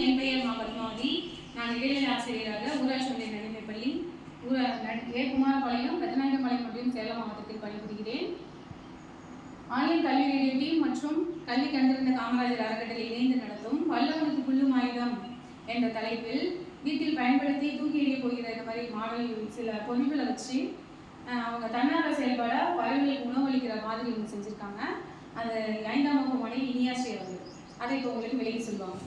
என் பெயர் பத்மாவதி. நான் இடைநிலை ஆசிரியராக ஊராட்சி ஒன்றிய நடுநிலைப்பள்ளி குமாரபாளையம், ரத்னாயகம்பாளையம் மற்றும் சேலம் மாவட்டத்தில் பணிபுரிகிறேன். ஆன்லைன் கல்வி ரேடியோ டீம் மற்றும் கல்வி கண்டிருந்த காமராஜர் அறக்கட்டளை இணைந்து நடத்தும் வல்லவனுக்கு புல்லும் ஆயுதம் என்ற தலைப்பில் வீட்டில் பயன்படுத்தி தூக்கி எறிய போகிற இந்த மாதிரி மாடல் சில பொருள்களை வச்சு அவங்க தன்னார்வ செயல்பட பறவைகளுக்கு உணவளிக்கிற மாதிரி ஒன்று செஞ்சுருக்காங்க. அந்த 5ஆம் வகுப்பு மாணவி இனியாஸ்ரீ அவர்கள் அதை இப்போ உங்களுக்கு விலகி சொல்லுவாங்க.